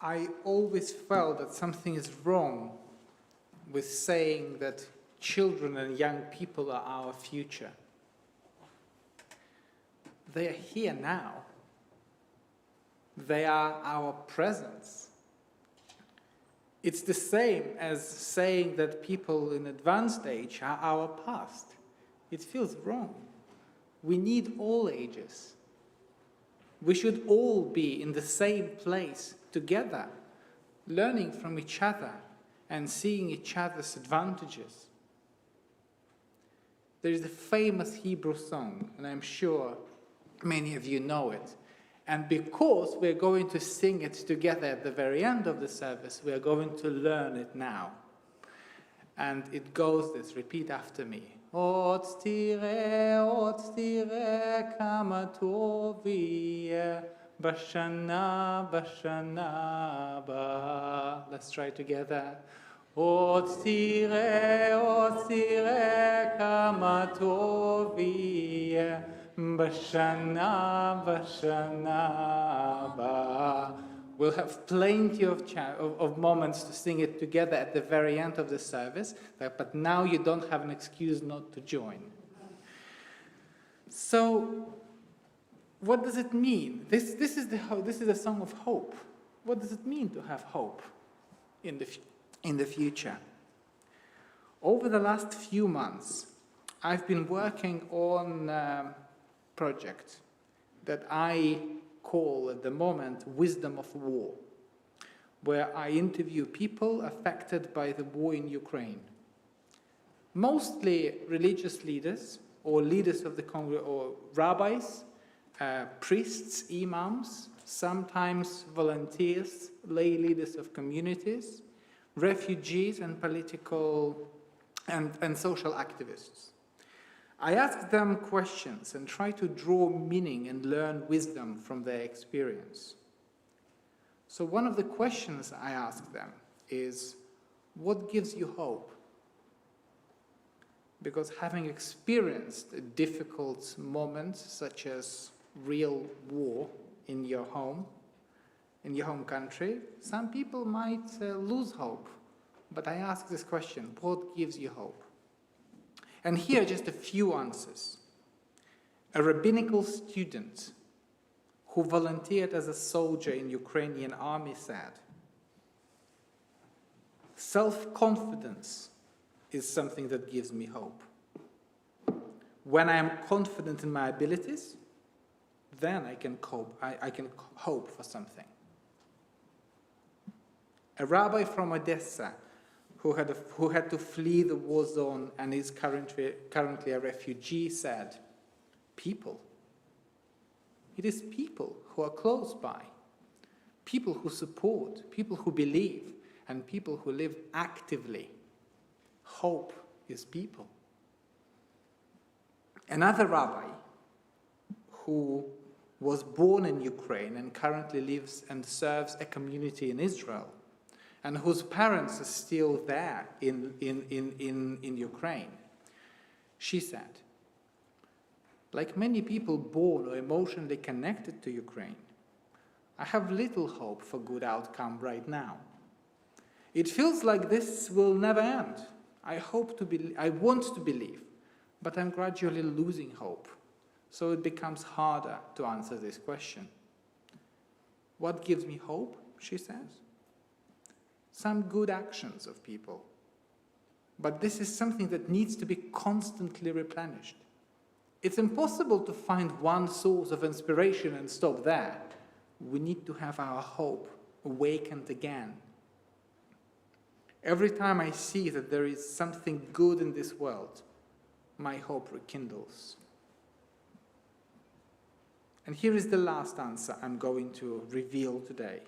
I always felt that something is wrong with saying that children and young people are our future. They are here now. They are our presence. It's the same as saying that people in advanced age are our past. It feels wrong. We need all ages. We should all be in the same place together, learning from each other and seeing each other's advantages. There is a famous Hebrew song, and I'm sure many of you know it. And because we're going to sing it together at the very end of the service, we are going to learn it now. And it goes this, repeat after me. Ot tire, kama tov yeh, bashana ba. Let's try together. Ot tire, kama tov yeh, bashana ba. We'll have plenty of moments to sing it together at the very end of the service, but now you don't have an excuse not to join. So, what does it mean? This is a song of hope. What does it mean to have hope in the future? Over the last few months, I've been working on a project that I call at the moment Wisdom of War, where I interview people affected by the war in Ukraine. Mostly religious leaders or leaders of the or rabbis, priests, imams, sometimes volunteers, lay leaders of communities, refugees and political and social activists. I ask them questions and try to draw meaning and learn wisdom from their experience. So one of the questions I ask them is, what gives you hope? Because having experienced a difficult moment such as real war in your home country, some people might lose hope. But I ask this question, what gives you hope? And here are just a few answers. A rabbinical student who volunteered as a soldier in Ukrainian army said, self-confidence is something that gives me hope. When I am confident in my abilities, then I can hope for something. A rabbi from Odessa who had to flee the war zone and is currently a refugee, said, people. It is people who are close by, people who support, people who believe, and people who live actively. Hope is people. Another rabbi who was born in Ukraine and currently lives and serves a community in Israel, and whose parents are still there in Ukraine. She said, like many people born or emotionally connected to Ukraine, I have little hope for good outcome right now. It feels like this will never end. I want to believe, but I'm gradually losing hope. So it becomes harder to answer this question. What gives me hope, she says? Some good actions of people. But this is something that needs to be constantly replenished. It's impossible to find one source of inspiration and stop there. We need to have our hope awakened again. Every time I see that there is something good in this world, my hope rekindles. And here is the last answer I'm going to reveal today.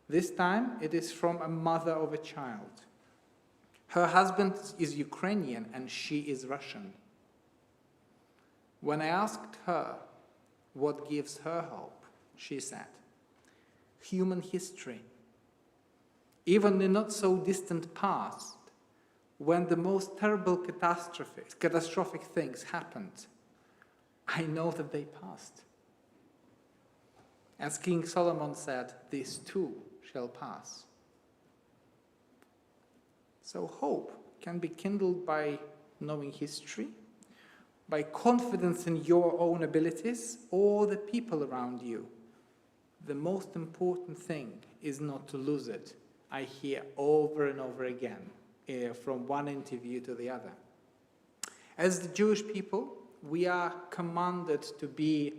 This time, it is from a mother of a child. Her husband is Ukrainian and she is Russian. When I asked her what gives her hope, she said, human history. Even in the not so distant past, when the most terrible catastrophic things happened, I know that they passed. As King Solomon said, this too shall pass. So hope can be kindled by knowing history, by confidence in your own abilities or the people around you. The most important thing is not to lose it. I hear over and over again from one interview to the other. As the Jewish people, we are commanded to be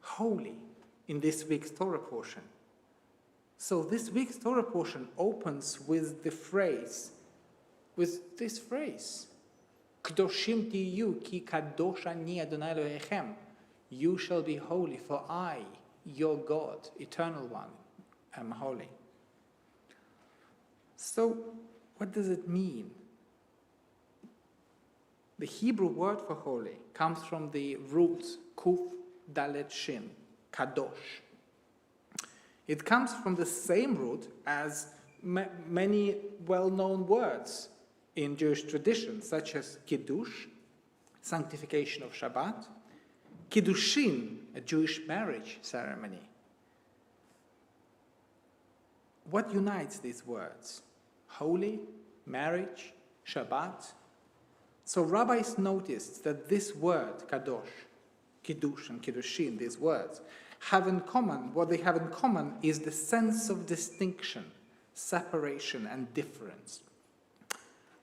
holy in this week's Torah portion. So this week's Torah portion opens with this phrase, Kdoshim tiyu ki kadosh ani Adonai Elohechem. You shall be holy, for I, your God, Eternal One, am holy. So, what does it mean? The Hebrew word for holy comes from the root kuf dalet shin, kadosh. It comes from the same root as many well-known words in Jewish tradition, such as kiddush, sanctification of Shabbat, kiddushin, a Jewish marriage ceremony. What unites these words? Holy, marriage, Shabbat. So rabbis noticed that this word, kadosh, kiddush and kiddushin, these words, what they have in common is the sense of distinction, separation and difference.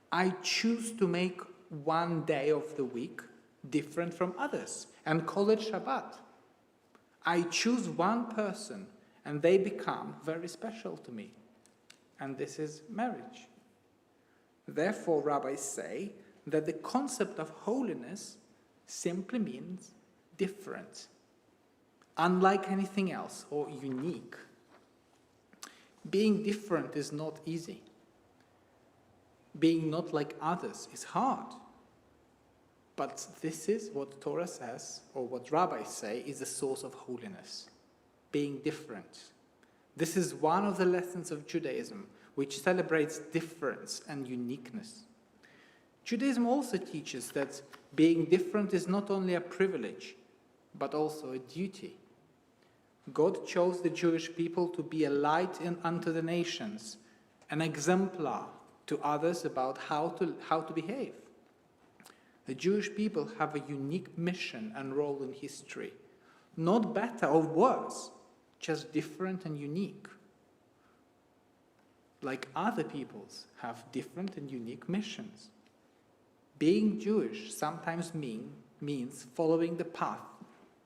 I choose to make one day of the week different from others and call it Shabbat. I choose one person and they become very special to me. And this is marriage. Therefore, rabbis say that the concept of holiness simply means different, unlike anything else, or unique. Being different is not easy. Being not like others is hard. But this is what Torah says, or what rabbis say, is the source of holiness. Being different. This is one of the lessons of Judaism, which celebrates difference and uniqueness. Judaism also teaches that being different is not only a privilege, but also a duty. God chose the Jewish people to be a light unto the nations, an exemplar to others about how to behave. The Jewish people have a unique mission and role in history, not better or worse, just different and unique. Like other peoples have different and unique missions. Being Jewish sometimes means following the path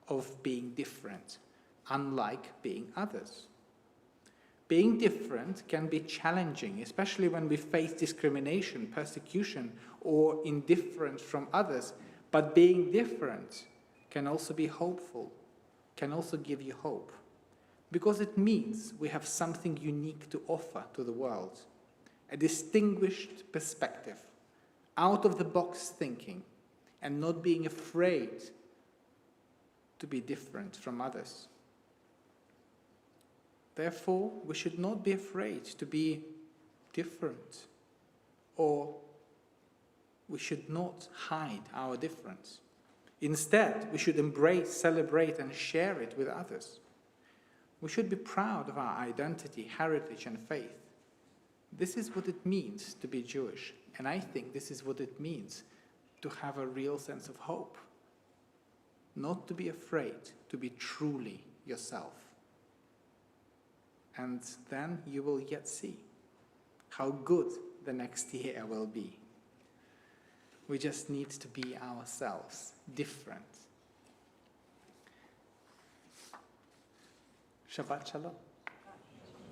of being different, unlike being others. Being different can be challenging, especially when we face discrimination, persecution, or indifference from others. But being different can also be hopeful, can also give you hope, because it means we have something unique to offer to the world, a distinguished perspective, out-of-the-box thinking, and not being afraid to be different from others. Therefore, we should not be afraid to be different, or we should not hide our difference. Instead, we should embrace, celebrate, and share it with others. We should be proud of our identity, heritage, and faith. This is what it means to be Jewish, and I think this is what it means to have a real sense of hope. Not to be afraid, to be truly yourself. And then you will yet see how good the next year will be. We just need to be ourselves, different. Shabbat Shalom.